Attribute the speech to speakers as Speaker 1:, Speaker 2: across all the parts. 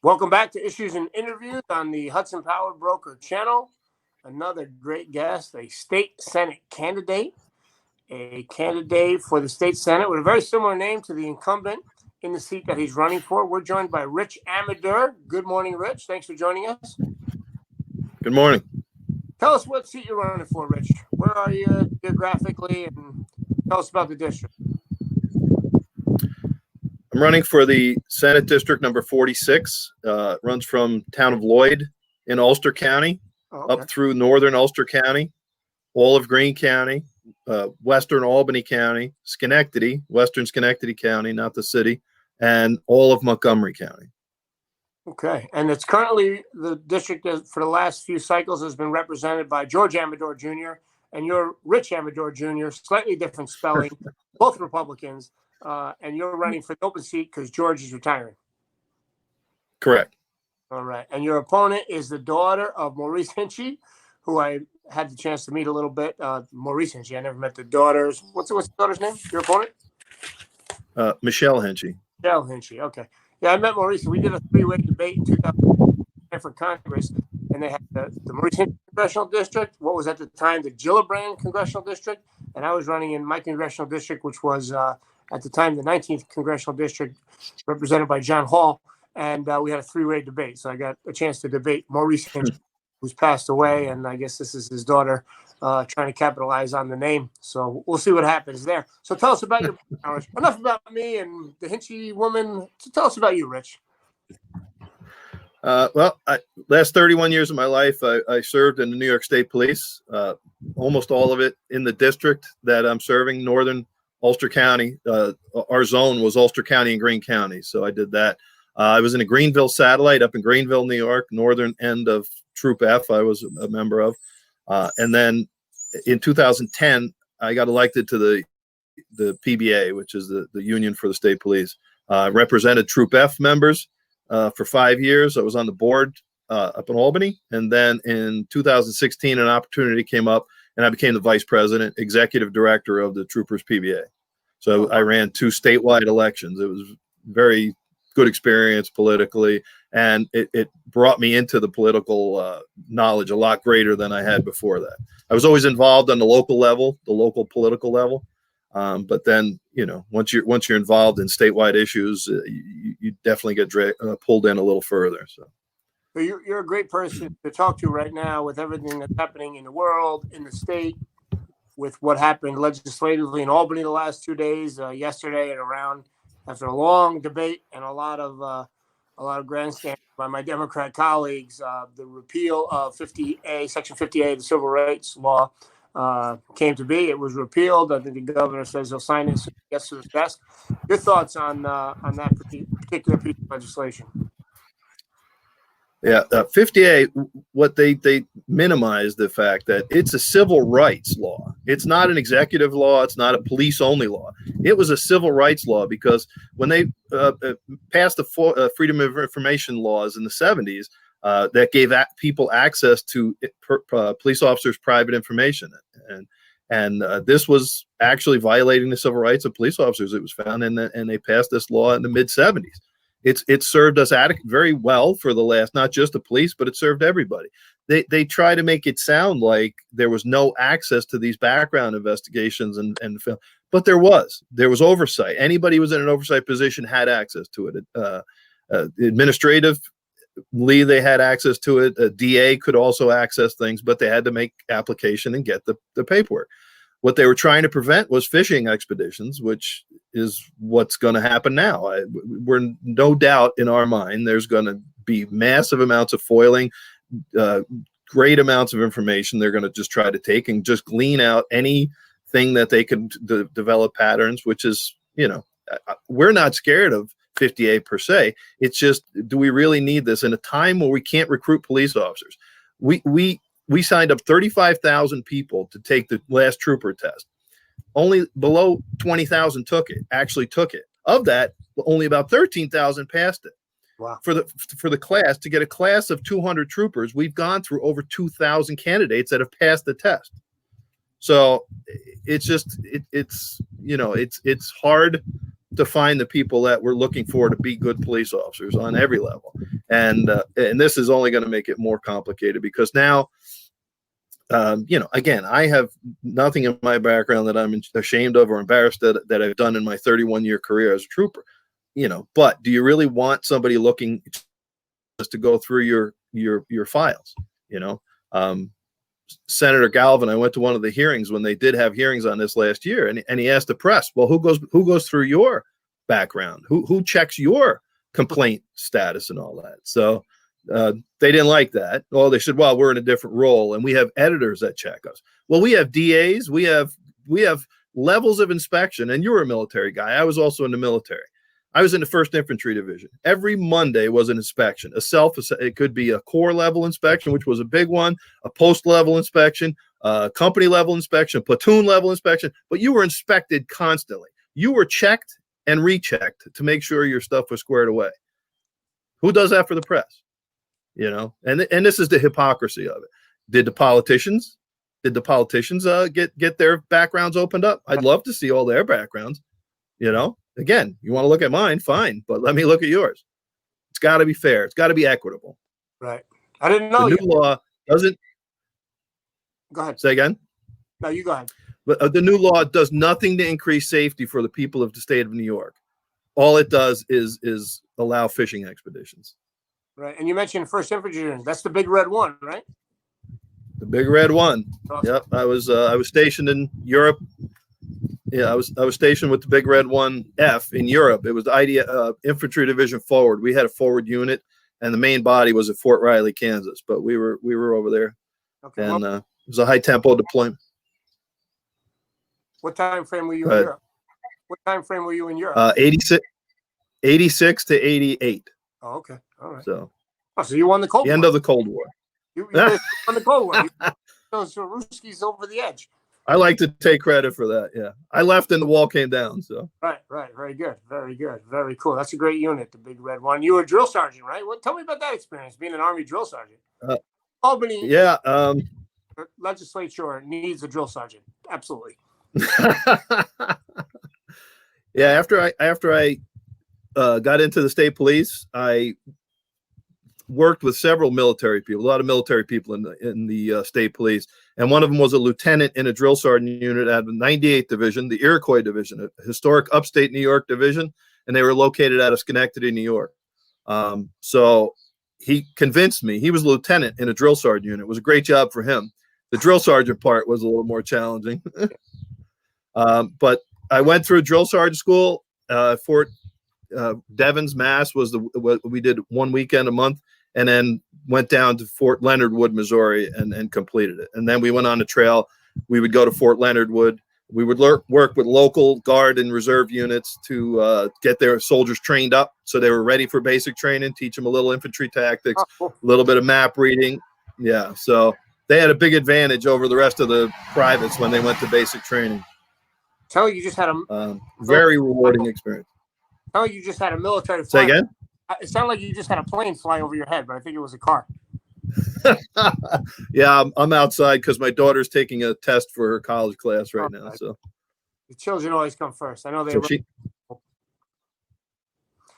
Speaker 1: Welcome back to Issues and Interviews on the Hudson Power Broker channel. Another great guest, a state Senate candidate, for the state Senate with a very similar name to the incumbent in the seat that he's running for. We're joined by Rich Amedure. Good morning, Rich. Thanks for joining us.
Speaker 2: Good morning.
Speaker 1: Tell us what seat you're running for, Rich. Where are you geographically, and tell us about the district.
Speaker 2: I'm running for the Senate District number 46. Runs from town of Lloyd in Ulster County up through northern Ulster County, all of Greene County, western Albany County, Schenectady, western Schenectady County, not the city, and all of Montgomery County.
Speaker 1: Okay, and it's currently the district that for the last few cycles has been represented by George Amedure Jr. and you're Rich Amedure Jr., slightly different spelling, both Republicans, and you're running for the open seat because George is retiring.
Speaker 2: Correct.
Speaker 1: All right, and your opponent is the daughter of Maurice Hinchey, who I had the chance to meet a little bit. Maurice Hinchey, I never met the daughters. What's the daughter's name? Your opponent?
Speaker 2: Michelle Hinchey.
Speaker 1: Michelle Hinchey, okay. Yeah, I met Maurice. We did a three-way debate in 2010 for Congress, and they had the Maurice Hinchey Congressional District, what was at the time the Gillibrand Congressional District, and I was running in my congressional district, which was at the time the 19th Congressional District, represented by John Hall, and we had a three-way debate. So I got a chance to debate Maurice Hinchey, who's passed away, and I guess this is his daughter trying to capitalize on the name. So we'll see what happens there. So tell us about your background. Enough about me and the Hinchey woman. So tell us about you, Rich.
Speaker 2: Last 31 years of my life, I served in the New York State Police, almost all of it in the district that I'm serving, northern Ulster County. Our zone was Ulster County and Greene County, so I did that. I was in a Greenville satellite up in Greenville, New York, northern end of Troop F I was a member of. And then in 2010, I got elected to the PBA, which is the union for the state police. Represented Troop F members for 5 years. I was on the board up in Albany. And then in 2016, an opportunity came up, and I became the vice president, executive director of the Troopers PBA. So I ran 2 statewide elections. It was very good experience politically, and it brought me into the political knowledge a lot greater than I had before that. I was always involved on the local level, the local political level, but then once you're involved in statewide issues, you definitely get pulled in a little further. So
Speaker 1: you're a great person to talk to right now with everything that's happening in the world, in the state, with what happened legislatively in Albany the last 2 days, yesterday and around. After a long debate and a lot of grandstanding by my Democrat colleagues, the repeal of Section 50A of the Civil Rights Law came to be. It was repealed. I think the governor says he'll sign it as soon as he gets to his desk. Your thoughts on that particular piece of legislation?
Speaker 2: Yeah, 50A, what they minimize the fact that it's a civil rights law. It's not an executive law. It's not a police-only law. It was a civil rights law because when they passed the Freedom of Information laws in the 70s, that gave people access to police officers' private information, and this was actually violating the civil rights of police officers. It was found, and they passed this law in the mid-70s. It served us very well for the last, not just the police, but it served everybody. They try to make it sound like there was no access to these background investigations and but there was oversight. Anybody who was in an oversight position had access to it. Administratively, they had access to it. A DA could also access things, but they had to make application and get the paperwork. What they were trying to prevent was fishing expeditions, which is what's going to happen now. We're no doubt in our mind there's going to be massive amounts of foiling, great amounts of information they're going to just try to take and just glean out anything that they could develop patterns, which is, we're not scared of 50A per se. It's just, do we really need this in a time where we can't recruit police officers? We signed up 35,000 people to take the last trooper test. Only below 20,000 actually took it. Of that, only about 13,000 passed it.
Speaker 1: Wow.
Speaker 2: For the class, to get a class of 200 troopers, we've gone through over 2,000 candidates that have passed the test. So it's just it's hard to find the people that we're looking for to be good police officers on every level. And this is only going to make it more complicated because now, again, I have nothing in my background that I'm ashamed of or embarrassed that I've done in my 31-year career as a trooper. But do you really want somebody looking just to go through your files? Senator Galvin, I went to one of the hearings when they did have hearings on this last year, and he asked the press, well, who goes through your background? Who checks your complaint status and all that? So they didn't like that. Oh, they said, well, we're in a different role, and we have editors that check us. Well, we have DAs, we have levels of inspection, and you were a military guy. I was also in the military. I was in the 1st Infantry Division. Every Monday was an inspection. It could be a corps level inspection, which was a big one, a post level inspection, company level inspection, platoon level inspection, but you were inspected constantly. You were checked and rechecked to make sure your stuff was squared away. Who does that for the press? And this is the hypocrisy of it. Did the politicians get their backgrounds opened up? I'd love to see all their backgrounds. Again, you want to look at mine, fine, but let me look at yours. It's got to be fair. It's got to be equitable.
Speaker 1: Right. I didn't know.
Speaker 2: The new law doesn't.
Speaker 1: Go ahead.
Speaker 2: Say again.
Speaker 1: No, you go ahead.
Speaker 2: But the new law does nothing to increase safety for the people of the state of New York. All it does is allow fishing expeditions.
Speaker 1: Right. And you mentioned 1st Infantry. That's the big red one, right?
Speaker 2: The big red one.
Speaker 1: Awesome.
Speaker 2: Yep. I was stationed in Europe. Yeah, I was stationed with the big red 1F in Europe. It was the Infantry Division Forward. We had a forward unit, and the main body was at Fort Riley, Kansas. But we were over there,
Speaker 1: okay,
Speaker 2: and it was a high tempo deployment.
Speaker 1: What time frame were you in Europe? What time frame were you in Europe?
Speaker 2: 86 to 88.
Speaker 1: Oh, okay, all right.
Speaker 2: So
Speaker 1: you won the Cold War.
Speaker 2: The end of the Cold War.
Speaker 1: You won the Cold War. Those Ruskies over the edge.
Speaker 2: I like to take credit for that. Yeah, I left and the wall came down. So
Speaker 1: right, very good, very cool. That's a great unit, the big red one. You were a drill sergeant, right? Tell me about that experience, being an Army drill sergeant. Albany,
Speaker 2: yeah,
Speaker 1: legislature needs a drill sergeant. Absolutely.
Speaker 2: Yeah, after I got into the state police, I worked with several military people, a lot of military people in the state police. And one of them was a lieutenant in a drill sergeant unit at the 98th Division, the Iroquois Division, a historic upstate New York division, and they were located out of Schenectady, New York. So he convinced me. He was a lieutenant in a drill sergeant unit. It was a great job for him. The drill sergeant part was a little more challenging. But I went through drill sergeant school. Fort Devens, Mass. was what we did one weekend a month, and then went down to Fort Leonard Wood, Missouri, and completed it. And then we went on the trail. We would go to Fort Leonard Wood. We would work with local guard and reserve units to get their soldiers trained up so they were ready for basic training, teach them a little infantry tactics, a little bit of map reading. Yeah, so they had a big advantage over the rest of the privates when they went to basic training.
Speaker 1: Tell you just had a
Speaker 2: very rewarding experience.
Speaker 1: Tell you just had a military
Speaker 2: Say
Speaker 1: flight.
Speaker 2: again?
Speaker 1: It sounded like you just had a plane fly over your head, but I think it was a car.
Speaker 2: Yeah, I'm outside because my daughter's taking a test for her college class right now. So
Speaker 1: the children always come first. I know they.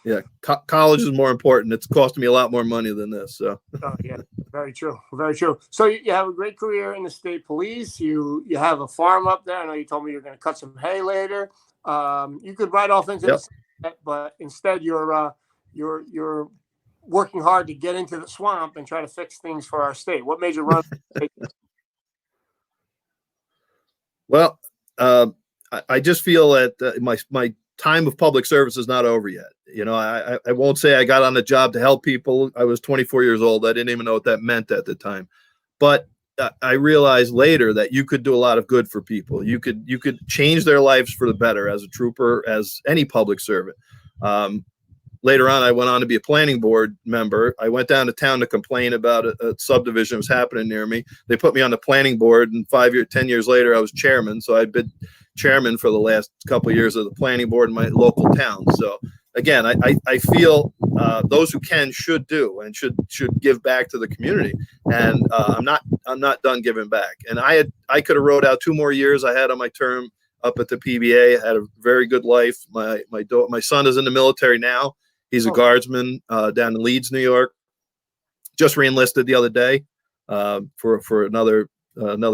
Speaker 2: Yeah, college is more important. It's costing me a lot more money than this. So.
Speaker 1: Oh, yeah, very true, very true. So you have a great career in the state police. You have a farm up there. I know you told me you're going to cut some hay later. You could ride off into the sunset, but instead you're working hard to get into the swamp and try to fix things for our state. What made you run?
Speaker 2: Well, I just feel that my time of public service is not over yet. You know, I won't say I got on the job to help people. I was 24 years old. I didn't even know what that meant at the time. But I realized later that you could do a lot of good for people. You could change their lives for the better as a trooper, as any public servant. Later on, I went on to be a planning board member. I went down to town to complain about a subdivision that was happening near me. They put me on the planning board, and 10 years later, I was chairman. So I'd been chairman for the last couple of years of the planning board in my local town. So again, I feel those who can should do and should give back to the community. And I'm not done giving back. And I could have rode out 2 more years I had on my term up at the PBA. I had a very good life. My son is in the military now. He's a guardsman down in Leeds, New York. just reenlisted the other day for another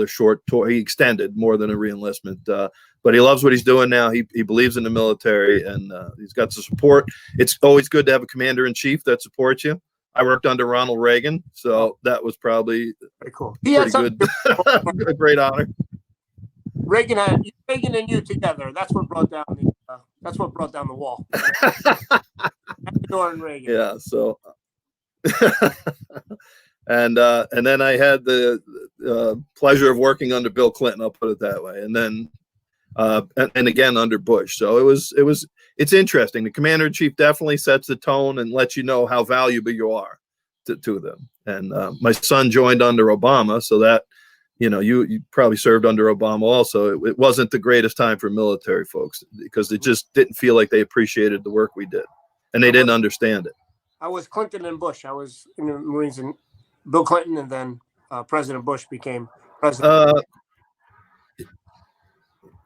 Speaker 2: short tour. He extended more than a reenlistment, but he loves what he's doing now. He believes in the military, and he's got the support. It's always good to have a commander-in-chief that supports you. I worked under Ronald Reagan, so that was probably
Speaker 1: very cool.
Speaker 2: Pretty good. A great honor.
Speaker 1: Reagan and you together. That's what brought down the wall. Amedure and Reagan.
Speaker 2: Yeah. So, and then I had the pleasure of working under Bill Clinton. I'll put it that way. And then and again under Bush. So it's interesting. The commander-in-chief definitely sets the tone and lets you know how valuable you are to them. And my son joined under Obama, so that, you probably served under Obama also. It wasn't the greatest time for military folks because it just didn't feel like they appreciated the work we did, and they didn't understand it.
Speaker 1: I was Clinton and Bush. I was in the Marines, and Bill Clinton, and then President Bush became president.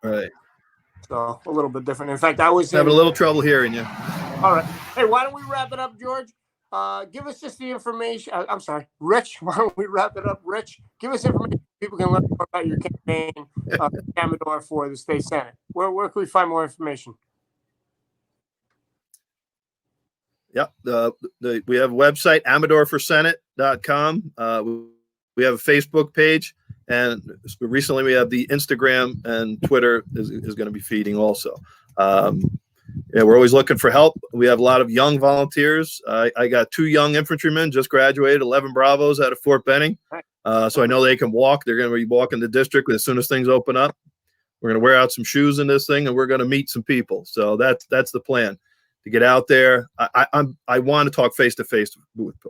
Speaker 2: Right.
Speaker 1: So a little bit different. In fact, I was
Speaker 2: having a little trouble hearing you.
Speaker 1: All right. Hey, why don't we wrap it up, George? Give us just the information. I'm sorry, Rich. Why don't we wrap it up, Rich? Give us information. People can learn more about your campaign, Amedure for the state senate. Where can we find more information?
Speaker 2: Yep. We have a website, AmedureForSenate.com. We have a Facebook page, and recently we have the Instagram and Twitter is going to be feeding also. We're always looking for help. We have a lot of young volunteers. I got 2 young infantrymen just graduated, 11 Bravos out of Fort Benning. So I know they can walk. They're going to be walking the district as soon as things open up. We're going to wear out some shoes in this thing, and we're going to meet some people. So that's the plan, to get out there. I want to talk face to face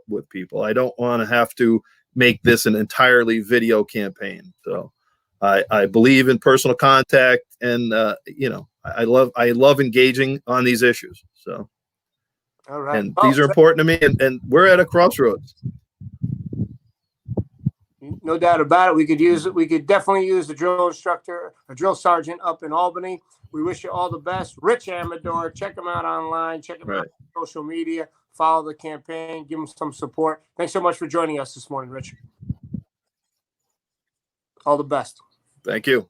Speaker 2: with people. I don't want to have to make this an entirely video campaign. So I believe in personal contact, and I love engaging on these issues. So,
Speaker 1: all right,
Speaker 2: and these are important to me, and we're at a crossroads.
Speaker 1: No doubt about it. We could definitely use the drill instructor, a drill sergeant up in Albany. We wish you all the best. Rich Amedure, check him out online, check him out on social media, follow the campaign, give him some support. Thanks so much for joining us this morning, Rich. All the best.
Speaker 2: Thank you.